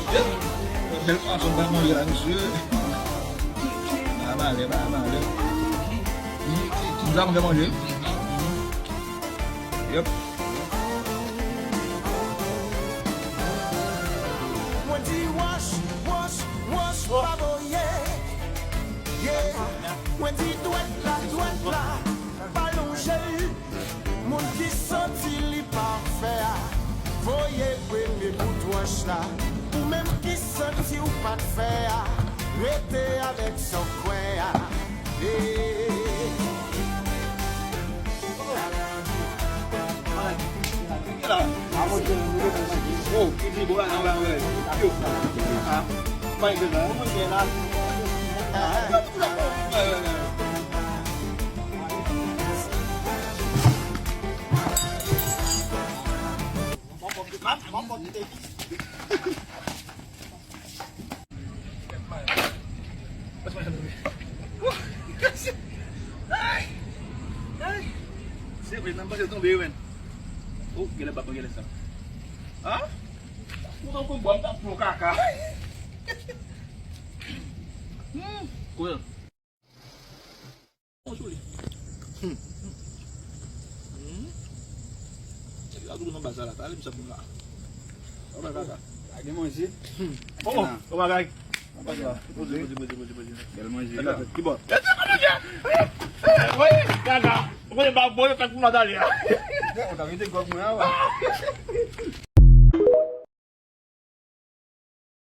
Belle façon de manger là, monsieur. Pas mal, pas mal. Nous avons fait manger. Yep. Moi dis wash, bravo, yeah. Moi dis douette là, ballon gel. Mon qui senti li parfait. Voyez, premier bout de wash là. Ou même qui senti ou pas de faire. Restez avec son coin. Oh, ini bukan orang lain. Yuk. Baik benar, mungkin lah. Siap, nampak dia tunggu bewen. Oh, gila bapak gila sah. Hah? Aku tahu buang tak perlu kakak. Cool. Oh, sulit. Jadi aku belum bahasa lah, tadi bisa bunga. Apa kakak? Lagi mau sih? Oh, kakak. Apa ya? Baju. Bel mau sih. Kibot. Ya, sama aja. Woi, kakak. Aku yang bawa bola tak pernah tadi ya. Udah gitu gua mau apa?